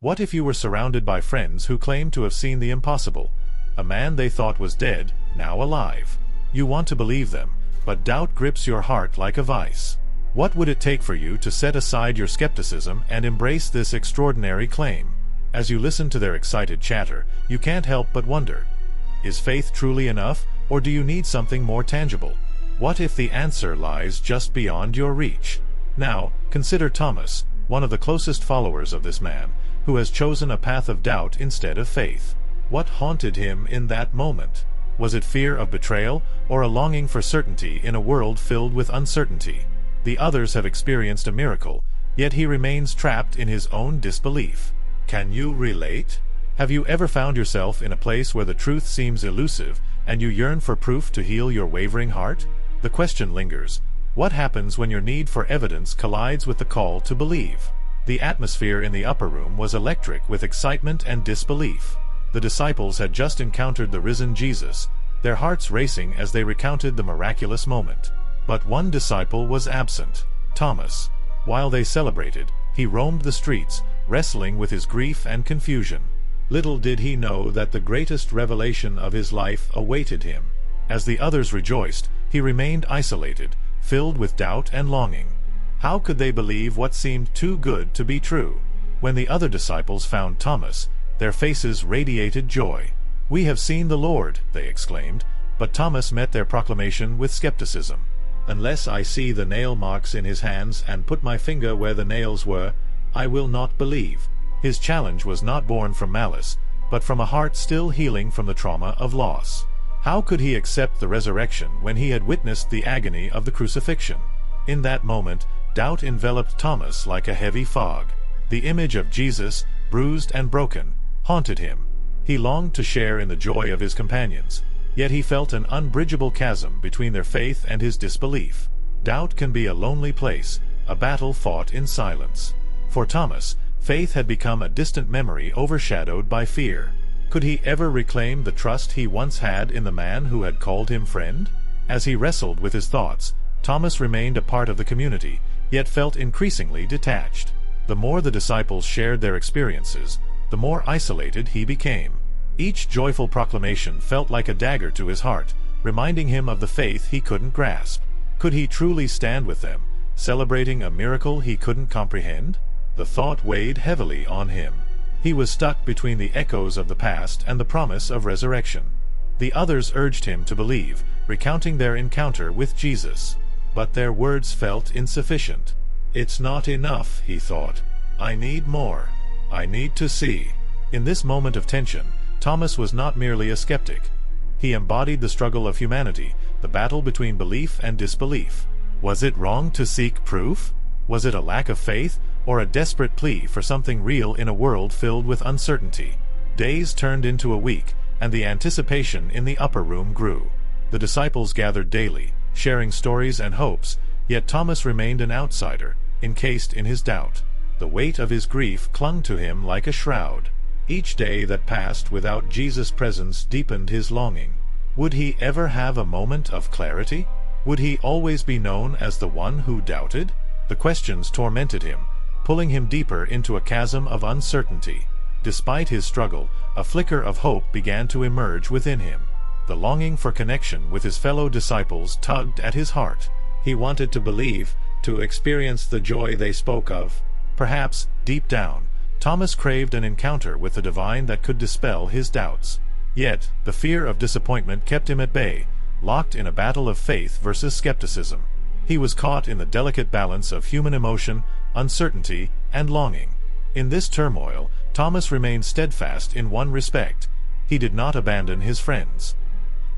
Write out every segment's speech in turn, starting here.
What if you were surrounded by friends who claimed to have seen the impossible? A man they thought was dead, now alive. You want to believe them, but doubt grips your heart like a vice. What would it take for you to set aside your skepticism and embrace this extraordinary claim? As you listen to their excited chatter, you can't help but wonder, is faith truly enough, or do you need something more tangible? What if the answer lies just beyond your reach? Now, consider Thomas, one of the closest followers of this man, who has chosen a path of doubt instead of faith. What haunted him in that moment? Was it fear of betrayal, or a longing for certainty in a world filled with uncertainty? The others have experienced a miracle, yet he remains trapped in his own disbelief. Can you relate? Have you ever found yourself in a place where the truth seems elusive, and you yearn for proof to heal your wavering heart? The question lingers. What happens when your need for evidence collides with the call to believe? The atmosphere in the upper room was electric with excitement and disbelief. The disciples had just encountered the risen Jesus, their hearts racing as they recounted the miraculous moment. But one disciple was absent, Thomas. While they celebrated, he roamed the streets, wrestling with his grief and confusion. Little did he know that the greatest revelation of his life awaited him. As the others rejoiced, he remained isolated, filled with doubt and longing. How could they believe what seemed too good to be true? When the other disciples found Thomas, their faces radiated joy. "We have seen the Lord," they exclaimed, but Thomas met their proclamation with skepticism. "Unless I see the nail marks in his hands and put my finger where the nails were, I will not believe." His challenge was not born from malice, but from a heart still healing from the trauma of loss. How could he accept the resurrection when he had witnessed the agony of the crucifixion? In that moment, doubt enveloped Thomas like a heavy fog. The image of Jesus, bruised and broken, haunted him. He longed to share in the joy of his companions, yet he felt an unbridgeable chasm between their faith and his disbelief. Doubt can be a lonely place, a battle fought in silence. For Thomas, faith had become a distant memory overshadowed by fear. Could he ever reclaim the trust he once had in the man who had called him friend? As he wrestled with his thoughts, Thomas remained a part of the community, yet felt increasingly detached. The more the disciples shared their experiences, the more isolated he became. Each joyful proclamation felt like a dagger to his heart, reminding him of the faith he couldn't grasp. Could he truly stand with them, celebrating a miracle he couldn't comprehend? The thought weighed heavily on him. He was stuck between the echoes of the past and the promise of resurrection. The others urged him to believe, recounting their encounter with Jesus. But their words felt insufficient. "It's not enough," he thought. "I need more. I need to see." In this moment of tension, Thomas was not merely a skeptic. He embodied the struggle of humanity, the battle between belief and disbelief. Was it wrong to seek proof? Was it a lack of faith, or a desperate plea for something real in a world filled with uncertainty? Days turned into a week, and the anticipation in the upper room grew. The disciples gathered daily, sharing stories and hopes, yet Thomas remained an outsider, encased in his doubt. The weight of his grief clung to him like a shroud. Each day that passed without Jesus' presence deepened his longing. Would he ever have a moment of clarity? Would he always be known as the one who doubted? The questions tormented him, pulling him deeper into a chasm of uncertainty. Despite his struggle, a flicker of hope began to emerge within him. The longing for connection with his fellow disciples tugged at his heart. He wanted to believe, to experience the joy they spoke of. Perhaps, deep down, Thomas craved an encounter with the divine that could dispel his doubts. Yet, the fear of disappointment kept him at bay, locked in a battle of faith versus skepticism. He was caught in the delicate balance of human emotion, uncertainty, and longing. In this turmoil, Thomas remained steadfast in one respect. He did not abandon his friends.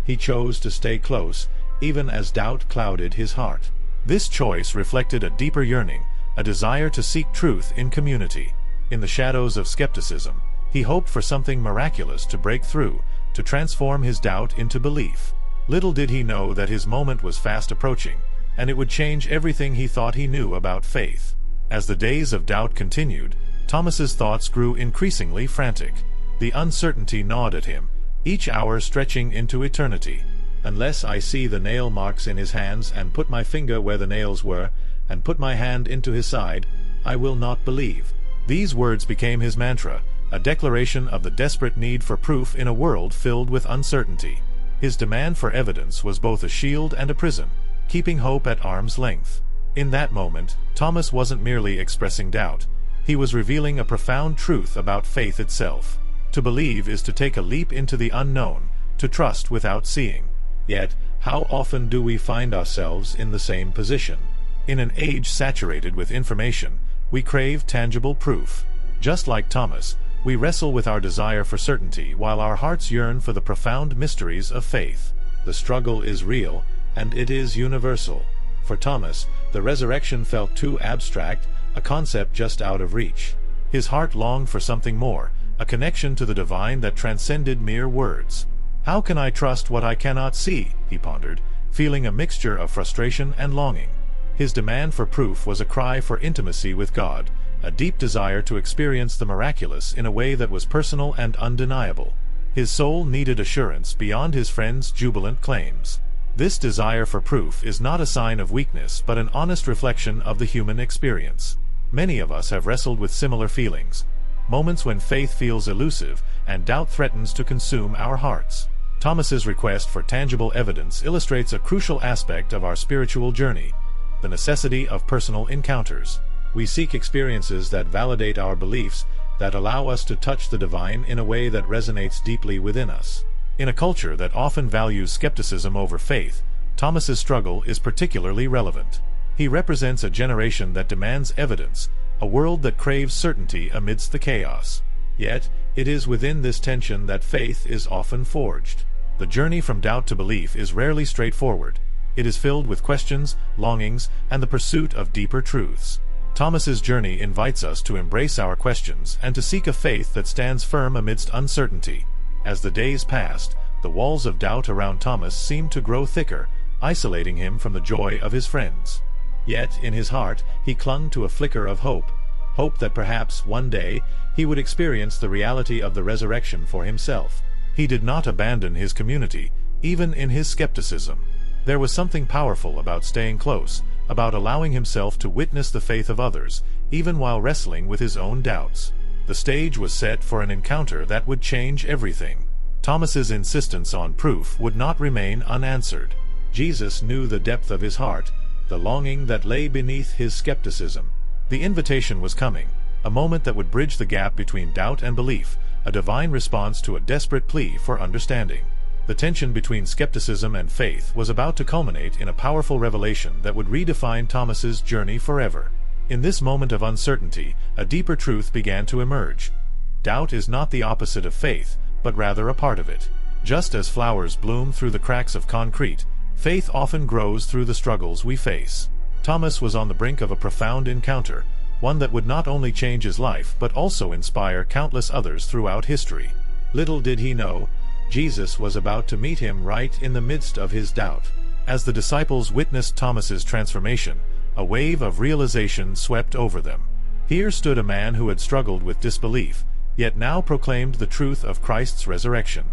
He chose to stay close, even as doubt clouded his heart. This choice reflected a deeper yearning, a desire to seek truth in community. In the shadows of skepticism, he hoped for something miraculous to break through, to transform his doubt into belief. Little did he know that his moment was fast approaching, and it would change everything he thought he knew about faith. As the days of doubt continued, Thomas's thoughts grew increasingly frantic. The uncertainty gnawed at him, each hour stretching into eternity. "Unless I see the nail marks in his hands and put my finger where the nails were, and put my hand into his side, I will not believe." These words became his mantra, a declaration of the desperate need for proof in a world filled with uncertainty. His demand for evidence was both a shield and a prison, keeping hope at arm's length. In that moment, Thomas wasn't merely expressing doubt. He was revealing a profound truth about faith itself. To believe is to take a leap into the unknown, to trust without seeing. Yet, how often do we find ourselves in the same position? In an age saturated with information, we crave tangible proof. Just like Thomas, we wrestle with our desire for certainty while our hearts yearn for the profound mysteries of faith. The struggle is real, and it is universal. For Thomas, the resurrection felt too abstract, a concept just out of reach. His heart longed for something more, a connection to the divine that transcended mere words. "How can I trust what I cannot see?" he pondered, feeling a mixture of frustration and longing. His demand for proof was a cry for intimacy with God, a deep desire to experience the miraculous in a way that was personal and undeniable. His soul needed assurance beyond his friend's jubilant claims. This desire for proof is not a sign of weakness but an honest reflection of the human experience. Many of us have wrestled with similar feelings, moments when faith feels elusive and doubt threatens to consume our hearts. Thomas's request for tangible evidence illustrates a crucial aspect of our spiritual journey, the necessity of personal encounters. We seek experiences that validate our beliefs, that allow us to touch the divine in a way that resonates deeply within us. In a culture that often values skepticism over faith, Thomas's struggle is particularly relevant. He represents a generation that demands evidence, a world that craves certainty amidst the chaos. Yet, it is within this tension that faith is often forged. The journey from doubt to belief is rarely straightforward. It is filled with questions, longings, and the pursuit of deeper truths. Thomas's journey invites us to embrace our questions and to seek a faith that stands firm amidst uncertainty. As the days passed, the walls of doubt around Thomas seemed to grow thicker, isolating him from the joy of his friends. Yet, in his heart, he clung to a flicker of hope that perhaps one day he would experience the reality of the resurrection for himself. He did not abandon his community, even in his skepticism. There was something powerful about staying close, about allowing himself to witness the faith of others, even while wrestling with his own doubts. The stage was set for an encounter that would change everything. Thomas's insistence on proof would not remain unanswered. Jesus knew the depth of his heart, the longing that lay beneath his skepticism. The invitation was coming, a moment that would bridge the gap between doubt and belief, a divine response to a desperate plea for understanding. The tension between skepticism and faith was about to culminate in a powerful revelation that would redefine Thomas's journey forever. In this moment of uncertainty, a deeper truth began to emerge. Doubt is not the opposite of faith, but rather a part of it. Just as flowers bloom through the cracks of concrete, faith often grows through the struggles we face. Thomas was on the brink of a profound encounter, one that would not only change his life but also inspire countless others throughout history. Little did he know, Jesus was about to meet him right in the midst of his doubt. As the disciples witnessed Thomas's transformation, a wave of realization swept over them. Here stood a man who had struggled with disbelief, yet now proclaimed the truth of Christ's resurrection.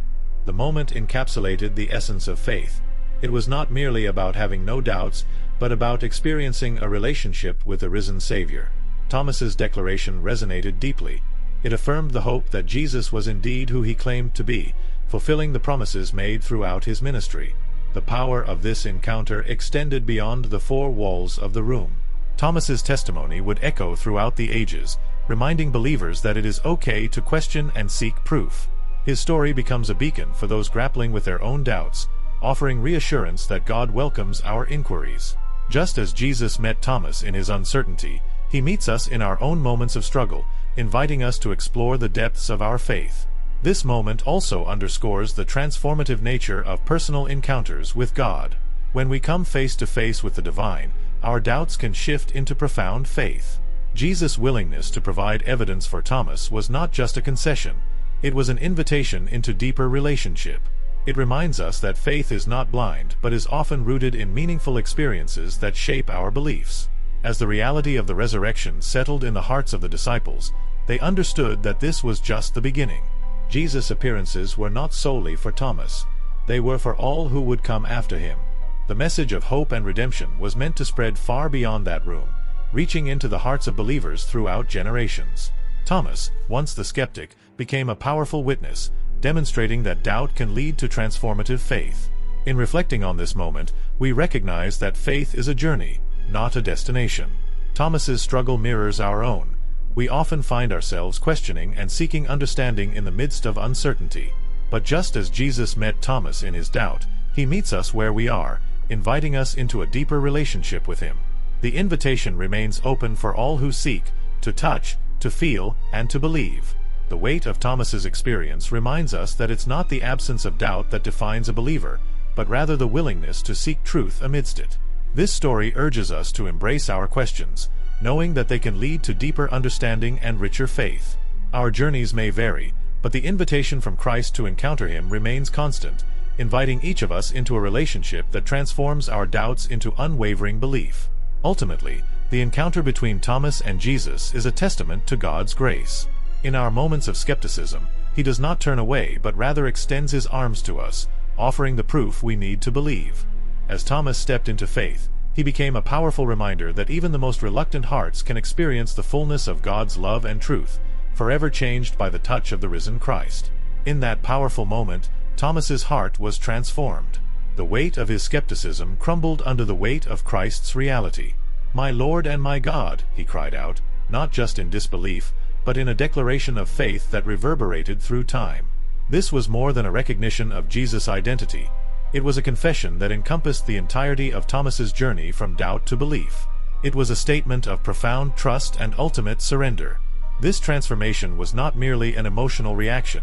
The moment encapsulated the essence of faith. It was not merely about having no doubts, but about experiencing a relationship with the risen Savior. Thomas's declaration resonated deeply. It affirmed the hope that Jesus was indeed who he claimed to be, fulfilling the promises made throughout his ministry. The power of this encounter extended beyond the four walls of the room. Thomas's testimony would echo throughout the ages, reminding believers that it is okay to question and seek proof. His story becomes a beacon for those grappling with their own doubts, offering reassurance that God welcomes our inquiries. Just as Jesus met Thomas in his uncertainty, he meets us in our own moments of struggle, inviting us to explore the depths of our faith. This moment also underscores the transformative nature of personal encounters with God. When we come face to face with the divine, our doubts can shift into profound faith. Jesus' willingness to provide evidence for Thomas was not just a concession, it was an invitation into deeper relationship. It reminds us that faith is not blind but is often rooted in meaningful experiences that shape our beliefs. As the reality of the resurrection settled in the hearts of the disciples, they understood that this was just the beginning. Jesus' appearances were not solely for Thomas. They were for all who would come after him. The message of hope and redemption was meant to spread far beyond that room, reaching into the hearts of believers throughout generations. Thomas, once the skeptic, became a powerful witness, demonstrating that doubt can lead to transformative faith. In reflecting on this moment, we recognize that faith is a journey, not a destination. Thomas's struggle mirrors our own. We often find ourselves questioning and seeking understanding in the midst of uncertainty. But just as Jesus met Thomas in his doubt, he meets us where we are, inviting us into a deeper relationship with him. The invitation remains open for all who seek to touch, to feel, and to believe. The weight of Thomas's experience reminds us that it's not the absence of doubt that defines a believer, but rather the willingness to seek truth amidst it. This story urges us to embrace our questions, knowing that they can lead to deeper understanding and richer faith. Our journeys may vary, but the invitation from Christ to encounter him remains constant, inviting each of us into a relationship that transforms our doubts into unwavering belief. Ultimately, the encounter between Thomas and Jesus is a testament to God's grace. In our moments of skepticism, he does not turn away but rather extends his arms to us, offering the proof we need to believe. As Thomas stepped into faith, he became a powerful reminder that even the most reluctant hearts can experience the fullness of God's love and truth, forever changed by the touch of the risen Christ. In that powerful moment, Thomas's heart was transformed. The weight of his skepticism crumbled under the weight of Christ's reality. "My Lord and my God," he cried out, not just in disbelief, but in a declaration of faith that reverberated through time. This was more than a recognition of Jesus' identity. It was a confession that encompassed the entirety of Thomas's journey from doubt to belief. It was a statement of profound trust and ultimate surrender. This transformation was not merely an emotional reaction.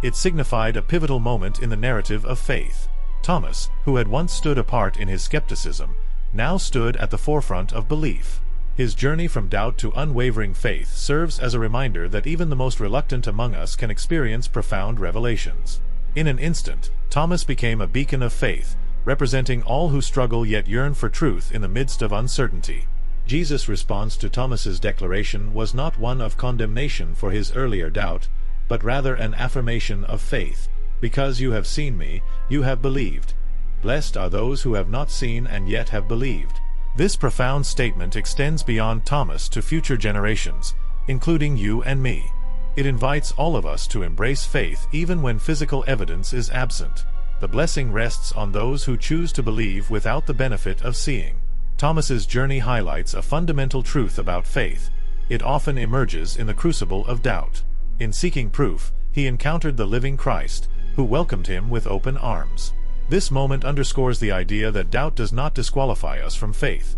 It signified a pivotal moment in the narrative of faith. Thomas, who had once stood apart in his skepticism, now stood at the forefront of belief. His journey from doubt to unwavering faith serves as a reminder that even the most reluctant among us can experience profound revelations. In an instant, Thomas became a beacon of faith, representing all who struggle yet yearn for truth in the midst of uncertainty. Jesus' response to Thomas's declaration was not one of condemnation for his earlier doubt, but rather an affirmation of faith. "Because you have seen me, you have believed. Blessed are those who have not seen and yet have believed." This profound statement extends beyond Thomas to future generations, including you and me. It invites all of us to embrace faith even when physical evidence is absent. The blessing rests on those who choose to believe without the benefit of seeing. Thomas's journey highlights a fundamental truth about faith. It often emerges in the crucible of doubt. In seeking proof, he encountered the living Christ, who welcomed him with open arms. This moment underscores the idea that doubt does not disqualify us from faith.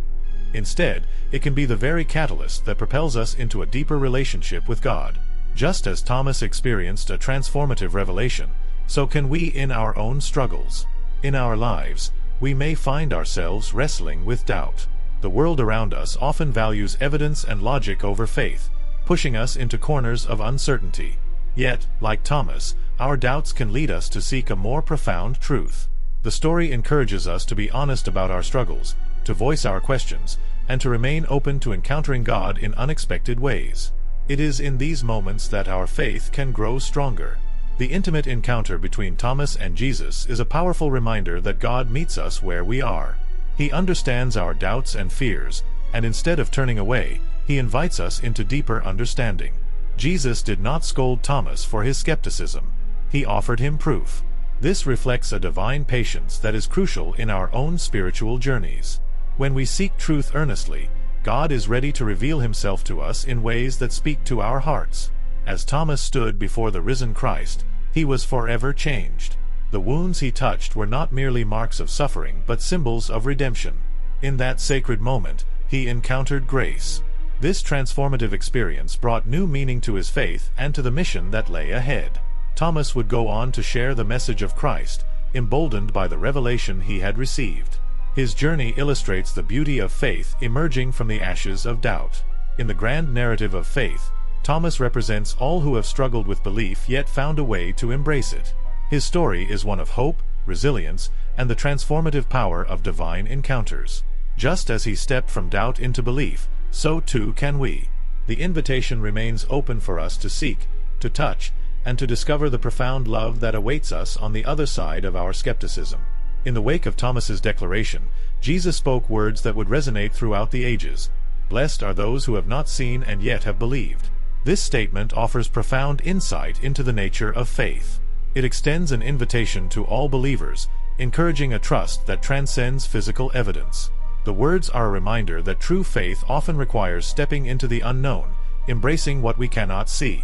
Instead, it can be the very catalyst that propels us into a deeper relationship with God. Just as Thomas experienced a transformative revelation, so can we in our own struggles. In our lives, we may find ourselves wrestling with doubt. The world around us often values evidence and logic over faith, pushing us into corners of uncertainty. Yet, like Thomas, our doubts can lead us to seek a more profound truth. The story encourages us to be honest about our struggles, to voice our questions, and to remain open to encountering God in unexpected ways. It is in these moments that our faith can grow stronger. The intimate encounter between Thomas and Jesus is a powerful reminder that God meets us where we are. He understands our doubts and fears, and instead of turning away, he invites us into deeper understanding. Jesus did not scold Thomas for his skepticism. He offered him proof. This reflects a divine patience that is crucial in our own spiritual journeys. When we seek truth earnestly, God is ready to reveal himself to us in ways that speak to our hearts. As Thomas stood before the risen Christ, he was forever changed. The wounds he touched were not merely marks of suffering but symbols of redemption. In that sacred moment, he encountered grace. This transformative experience brought new meaning to his faith and to the mission that lay ahead. Thomas would go on to share the message of Christ, emboldened by the revelation he had received. His journey illustrates the beauty of faith emerging from the ashes of doubt. In the grand narrative of faith, Thomas represents all who have struggled with belief yet found a way to embrace it. His story is one of hope, resilience, and the transformative power of divine encounters. Just as he stepped from doubt into belief, so too can we. The invitation remains open for us to seek, to touch, and to discover the profound love that awaits us on the other side of our skepticism. In the wake of Thomas's declaration, Jesus spoke words that would resonate throughout the ages. "Blessed are those who have not seen and yet have believed." This statement offers profound insight into the nature of faith. It extends an invitation to all believers, encouraging a trust that transcends physical evidence. The words are a reminder that true faith often requires stepping into the unknown, embracing what we cannot see.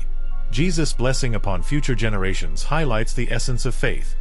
Jesus' blessing upon future generations highlights the essence of faith.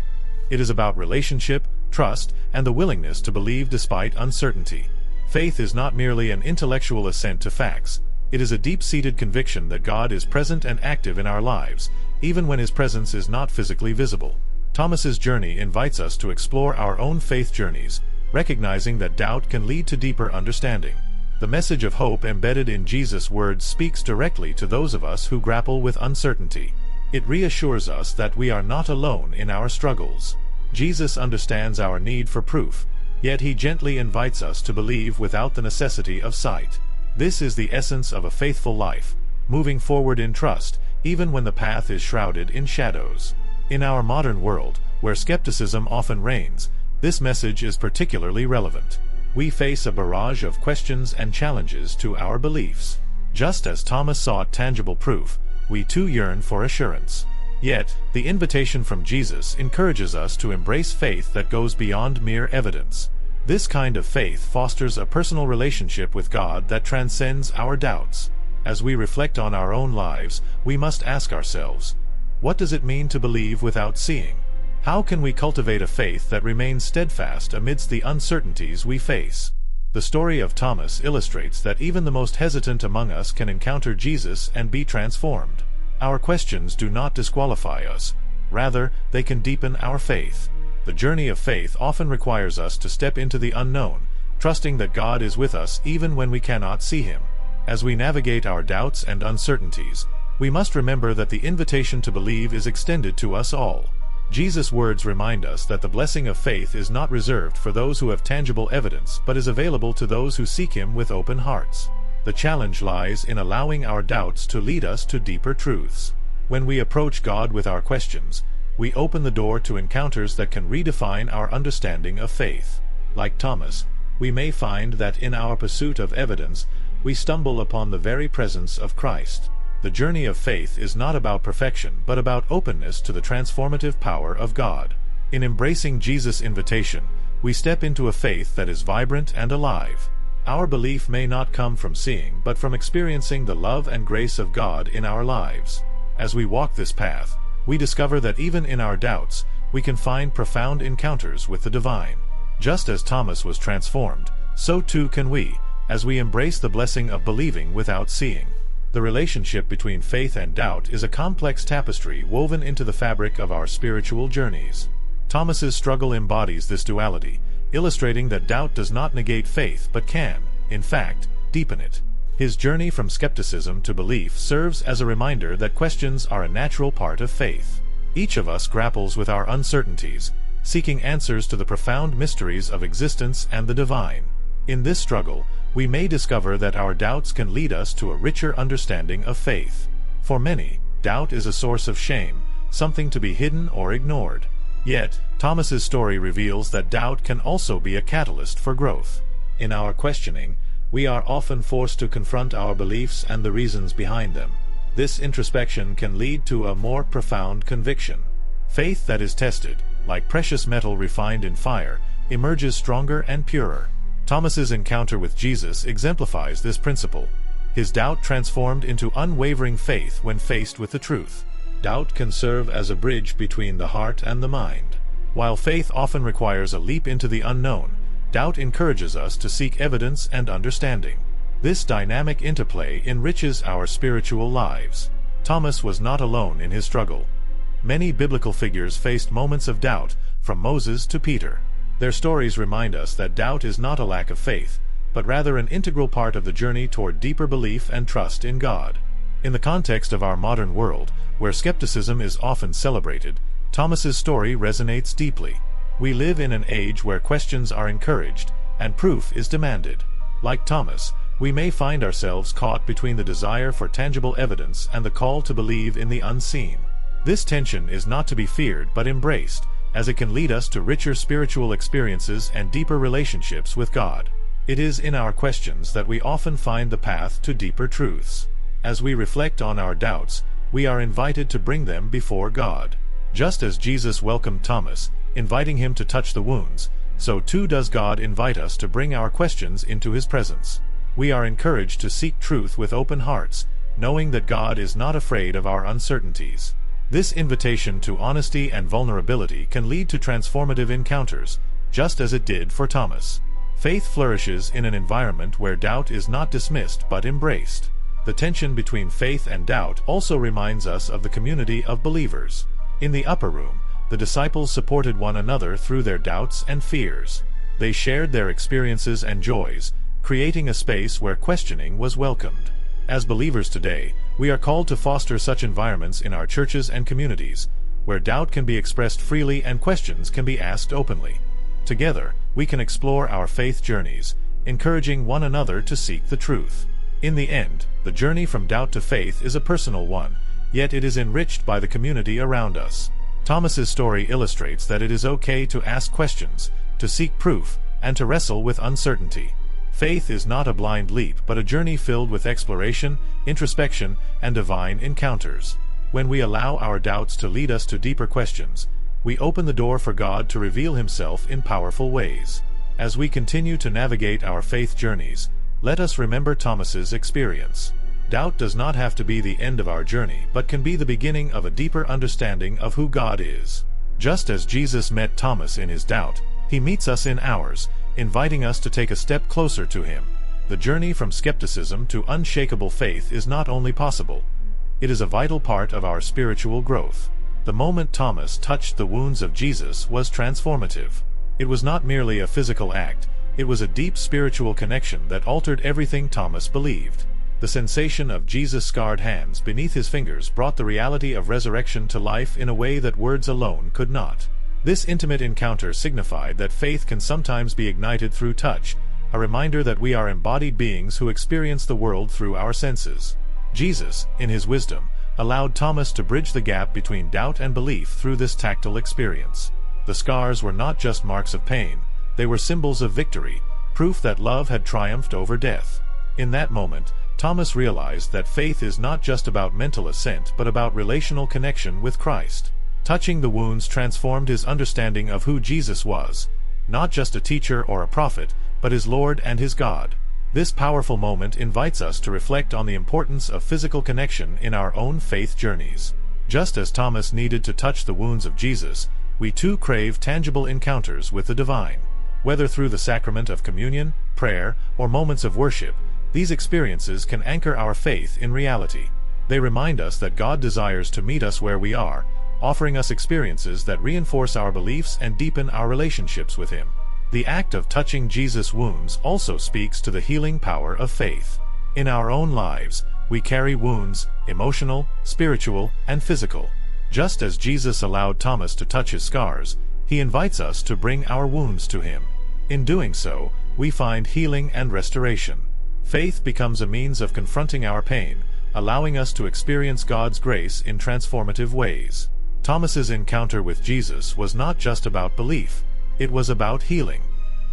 It is about relationship, trust, and the willingness to believe despite uncertainty. Faith is not merely an intellectual assent to facts. It is a deep-seated conviction that God is present and active in our lives, even when His presence is not physically visible. Thomas's journey invites us to explore our own faith journeys, recognizing that doubt can lead to deeper understanding. The message of hope embedded in Jesus' words speaks directly to those of us who grapple with uncertainty. It reassures us that we are not alone in our struggles. Jesus understands our need for proof, yet He gently invites us to believe without the necessity of sight. This is the essence of a faithful life, moving forward in trust, even when the path is shrouded in shadows. In our modern world, where skepticism often reigns, this message is particularly relevant. We face a barrage of questions and challenges to our beliefs. Just as Thomas sought tangible proof, we too yearn for assurance. Yet, the invitation from Jesus encourages us to embrace faith that goes beyond mere evidence. This kind of faith fosters a personal relationship with God that transcends our doubts. As we reflect on our own lives, we must ask ourselves, what does it mean to believe without seeing? How can we cultivate a faith that remains steadfast amidst the uncertainties we face? The story of Thomas illustrates that even the most hesitant among us can encounter Jesus and be transformed. Our questions do not disqualify us. Rather, they can deepen our faith. The journey of faith often requires us to step into the unknown, trusting that God is with us even when we cannot see Him. As we navigate our doubts and uncertainties, we must remember that the invitation to believe is extended to us all. Jesus' words remind us that the blessing of faith is not reserved for those who have tangible evidence but is available to those who seek Him with open hearts. The challenge lies in allowing our doubts to lead us to deeper truths. When we approach God with our questions, we open the door to encounters that can redefine our understanding of faith. Like Thomas, we may find that in our pursuit of evidence, we stumble upon the very presence of Christ. The journey of faith is not about perfection but about openness to the transformative power of God. In embracing Jesus' invitation, we step into a faith that is vibrant and alive. Our belief may not come from seeing but from experiencing the love and grace of God in our lives. As we walk this path, we discover that even in our doubts, we can find profound encounters with the divine. Just as Thomas was transformed, so too can we, as we embrace the blessing of believing without seeing. The relationship between faith and doubt is a complex tapestry woven into the fabric of our spiritual journeys. Thomas's struggle embodies this duality, illustrating that doubt does not negate faith but can, in fact, deepen it. His journey from skepticism to belief serves as a reminder that questions are a natural part of faith. Each of us grapples with our uncertainties, seeking answers to the profound mysteries of existence and the divine. In this struggle, we may discover that our doubts can lead us to a richer understanding of faith. For many, doubt is a source of shame, something to be hidden or ignored. Yet, Thomas's story reveals that doubt can also be a catalyst for growth. In our questioning, we are often forced to confront our beliefs and the reasons behind them. This introspection can lead to a more profound conviction. Faith that is tested, like precious metal refined in fire, emerges stronger and purer. Thomas's encounter with Jesus exemplifies this principle. His doubt transformed into unwavering faith when faced with the truth. Doubt can serve as a bridge between the heart and the mind. While faith often requires a leap into the unknown, doubt encourages us to seek evidence and understanding. This dynamic interplay enriches our spiritual lives. Thomas was not alone in his struggle. Many biblical figures faced moments of doubt, from Moses to Peter. Their stories remind us that doubt is not a lack of faith, but rather an integral part of the journey toward deeper belief and trust in God. In the context of our modern world, where skepticism is often celebrated, Thomas's story resonates deeply. We live in an age where questions are encouraged, and proof is demanded. Like Thomas, we may find ourselves caught between the desire for tangible evidence and the call to believe in the unseen. This tension is not to be feared but embraced, as it can lead us to richer spiritual experiences and deeper relationships with God. It is in our questions that we often find the path to deeper truths. As we reflect on our doubts, we are invited to bring them before God. Just as Jesus welcomed Thomas, inviting him to touch the wounds, so too does God invite us to bring our questions into His presence. We are encouraged to seek truth with open hearts, knowing that God is not afraid of our uncertainties. This invitation to honesty and vulnerability can lead to transformative encounters, just as it did for Thomas. Faith flourishes in an environment where doubt is not dismissed but embraced. The tension between faith and doubt also reminds us of the community of believers. In the upper room, the disciples supported one another through their doubts and fears. They shared their experiences and joys, creating a space where questioning was welcomed. As believers today, we are called to foster such environments in our churches and communities, where doubt can be expressed freely and questions can be asked openly. Together, we can explore our faith journeys, encouraging one another to seek the truth. In the end, the journey from doubt to faith is a personal one, yet it is enriched by the community around us. Thomas's story illustrates that it is okay to ask questions, to seek proof, and to wrestle with uncertainty. Faith is not a blind leap but a journey filled with exploration, introspection, and divine encounters. When we allow our doubts to lead us to deeper questions, we open the door for God to reveal Himself in powerful ways. As we continue to navigate our faith journeys, let us remember Thomas's experience. Doubt does not have to be the end of our journey but can be the beginning of a deeper understanding of who God is. Just as Jesus met Thomas in his doubt, He meets us in ours, inviting us to take a step closer to Him. The journey from skepticism to unshakable faith is not only possible, it is a vital part of our spiritual growth. The moment Thomas touched the wounds of Jesus was transformative. It was not merely a physical act, it was a deep spiritual connection that altered everything Thomas believed. The sensation of Jesus' scarred hands beneath his fingers brought the reality of resurrection to life in a way that words alone could not. This intimate encounter signified that faith can sometimes be ignited through touch, a reminder that we are embodied beings who experience the world through our senses. Jesus, in His wisdom, allowed Thomas to bridge the gap between doubt and belief through this tactile experience. The scars were not just marks of pain, they were symbols of victory, proof that love had triumphed over death. In that moment, Thomas realized that faith is not just about mental assent but about relational connection with Christ. Touching the wounds transformed his understanding of who Jesus was, not just a teacher or a prophet, but His Lord and His God. This powerful moment invites us to reflect on the importance of physical connection in our own faith journeys. Just as Thomas needed to touch the wounds of Jesus, we too crave tangible encounters with the divine. Whether through the sacrament of communion, prayer, or moments of worship, these experiences can anchor our faith in reality. They remind us that God desires to meet us where we are, offering us experiences that reinforce our beliefs and deepen our relationships with Him. The act of touching Jesus' wounds also speaks to the healing power of faith. In our own lives, we carry wounds, emotional, spiritual, and physical. Just as Jesus allowed Thomas to touch his scars, He invites us to bring our wounds to Him. In doing so, we find healing and restoration. Faith becomes a means of confronting our pain, allowing us to experience God's grace in transformative ways. Thomas's encounter with Jesus was not just about belief, it was about healing.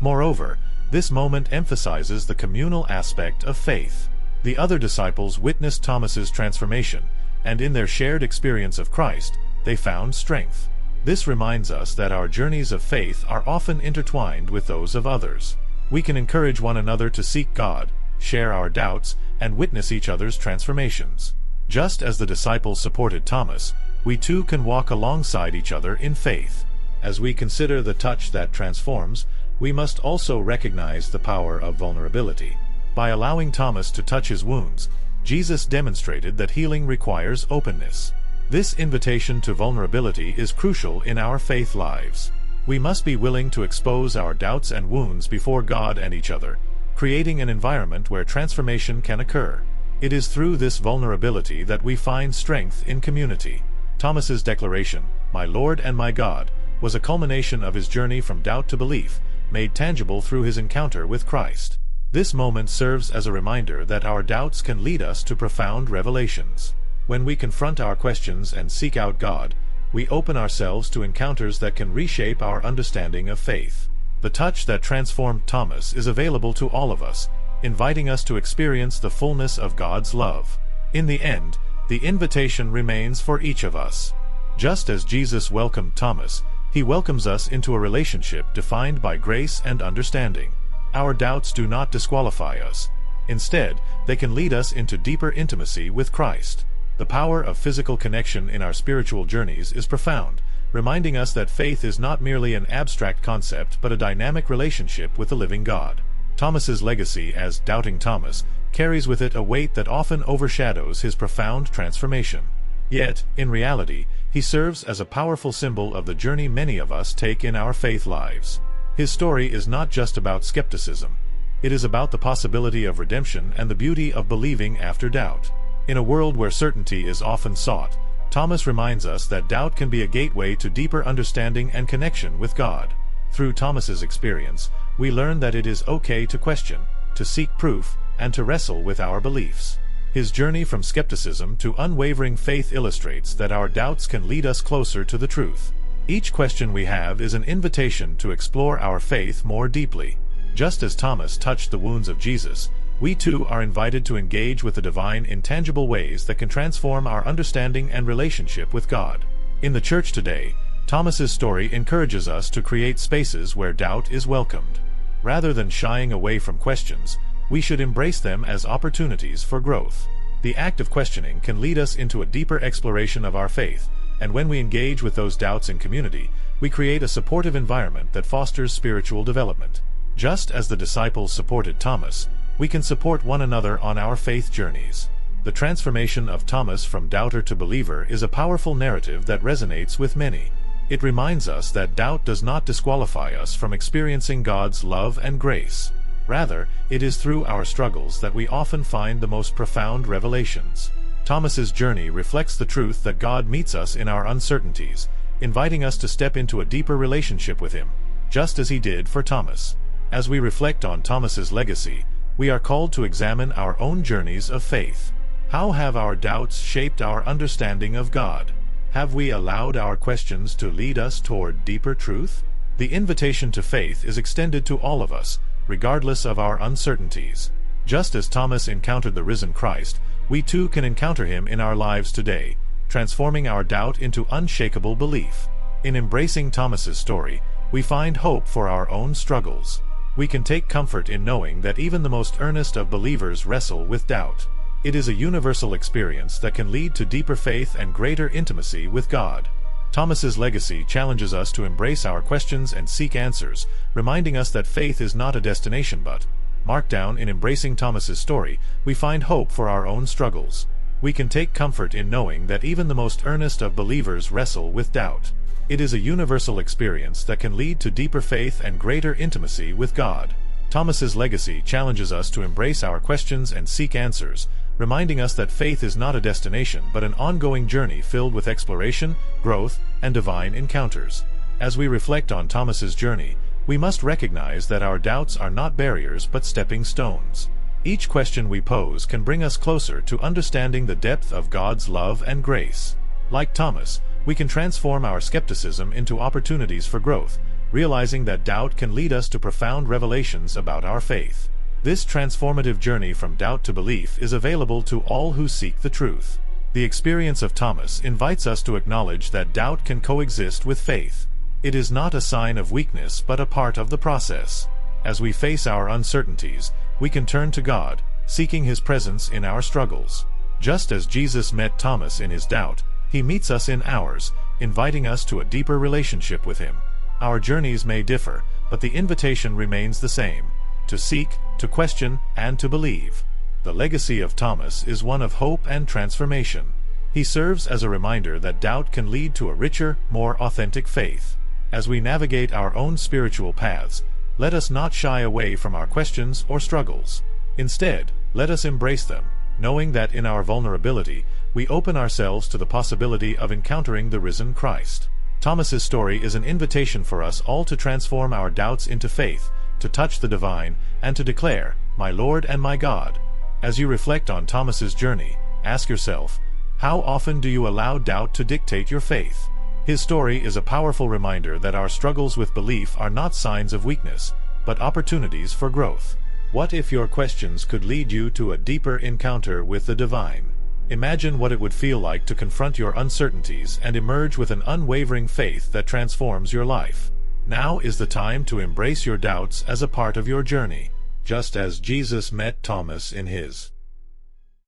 Moreover, this moment emphasizes the communal aspect of faith. The other disciples witnessed Thomas's transformation, and in their shared experience of Christ, they found strength. This reminds us that our journeys of faith are often intertwined with those of others. We can encourage one another to seek God, share our doubts, and witness each other's transformations. Just as the disciples supported Thomas, we too can walk alongside each other in faith. As we consider the touch that transforms, we must also recognize the power of vulnerability. By allowing Thomas to touch his wounds, Jesus demonstrated that healing requires openness. This invitation to vulnerability is crucial in our faith lives. We must be willing to expose our doubts and wounds before God and each other, creating an environment where transformation can occur. It is through this vulnerability that we find strength in community. Thomas's declaration, "My Lord and my God," was a culmination of his journey from doubt to belief, made tangible through his encounter with Christ. This moment serves as a reminder that our doubts can lead us to profound revelations. When we confront our questions and seek out God, we open ourselves to encounters that can reshape our understanding of faith. The touch that transformed Thomas is available to all of us, inviting us to experience the fullness of God's love. In the end, the invitation remains for each of us. Just as Jesus welcomed Thomas, he welcomes us into a relationship defined by grace and understanding. Our doubts do not disqualify us. Instead, they can lead us into deeper intimacy with Christ. The power of physical connection in our spiritual journeys is profound, reminding us that faith is not merely an abstract concept but a dynamic relationship with the living God. Thomas's legacy as Doubting Thomas carries with it a weight that often overshadows his profound transformation. Yet, in reality, he serves as a powerful symbol of the journey many of us take in our faith lives. His story is not just about skepticism. It is about the possibility of redemption and the beauty of believing after doubt. In a world where certainty is often sought, Thomas reminds us that doubt can be a gateway to deeper understanding and connection with God. Through Thomas's experience, we learn that it is okay to question, to seek proof, and to wrestle with our beliefs. His journey from skepticism to unwavering faith illustrates that our doubts can lead us closer to the truth. Each question we have is an invitation to explore our faith more deeply. Just as Thomas touched the wounds of Jesus, we too are invited to engage with the divine in tangible ways that can transform our understanding and relationship with God. In the church today, Thomas's story encourages us to create spaces where doubt is welcomed. Rather than shying away from questions, we should embrace them as opportunities for growth. The act of questioning can lead us into a deeper exploration of our faith, and when we engage with those doubts in community, we create a supportive environment that fosters spiritual development. Just as the disciples supported Thomas, we can support one another on our faith journeys. The transformation of Thomas from doubter to believer is a powerful narrative that resonates with many. It reminds us that doubt does not disqualify us from experiencing God's love and grace. Rather, it is through our struggles that we often find the most profound revelations. Thomas's journey reflects the truth that God meets us in our uncertainties, inviting us to step into a deeper relationship with Him, just as He did for Thomas. As we reflect on Thomas's legacy, we are called to examine our own journeys of faith. How have our doubts shaped our understanding of God? Have we allowed our questions to lead us toward deeper truth? The invitation to faith is extended to all of us, regardless of our uncertainties. Just as Thomas encountered the risen Christ, we too can encounter Him in our lives today, transforming our doubt into unshakable belief. In embracing Thomas's story, we find hope for our own struggles. We can take comfort in knowing that even the most earnest of believers wrestle with doubt. It is a universal experience that can lead to deeper faith and greater intimacy with God. Thomas's legacy challenges us to embrace our questions and seek answers, reminding us that faith is not a destination but, marked down in embracing Thomas's story, we find hope for our own struggles. We can take comfort in knowing that even the most earnest of believers wrestle with doubt. It is a universal experience that can lead to deeper faith and greater intimacy with God. Thomas's legacy challenges us to embrace our questions and seek answers, reminding us that faith is not a destination but an ongoing journey filled with exploration, growth, and divine encounters. As we reflect on Thomas's journey, we must recognize that our doubts are not barriers but stepping stones. Each question we pose can bring us closer to understanding the depth of God's love and grace. Like Thomas, we can transform our skepticism into opportunities for growth, realizing that doubt can lead us to profound revelations about our faith. This transformative journey from doubt to belief is available to all who seek the truth. The experience of Thomas invites us to acknowledge that doubt can coexist with faith. It is not a sign of weakness but a part of the process. As we face our uncertainties, we can turn to God, seeking His presence in our struggles. Just as Jesus met Thomas in his doubt, He meets us in ours, inviting us to a deeper relationship with Him. Our journeys may differ, but the invitation remains the same: to seek, to question, and to believe. The legacy of Thomas is one of hope and transformation. He serves as a reminder that doubt can lead to a richer, more authentic faith. As we navigate our own spiritual paths, let us not shy away from our questions or struggles. Instead, let us embrace them, knowing that in our vulnerability, we open ourselves to the possibility of encountering the risen Christ. Thomas's story is an invitation for us all to transform our doubts into faith, to touch the divine, and to declare, "My Lord and my God." As you reflect on Thomas's journey, ask yourself, how often do you allow doubt to dictate your faith? His story is a powerful reminder that our struggles with belief are not signs of weakness, but opportunities for growth. What if your questions could lead you to a deeper encounter with the divine? Imagine what it would feel like to confront your uncertainties and emerge with an unwavering faith that transforms your life. Now is the time to embrace your doubts as a part of your journey, just as Jesus met Thomas in his.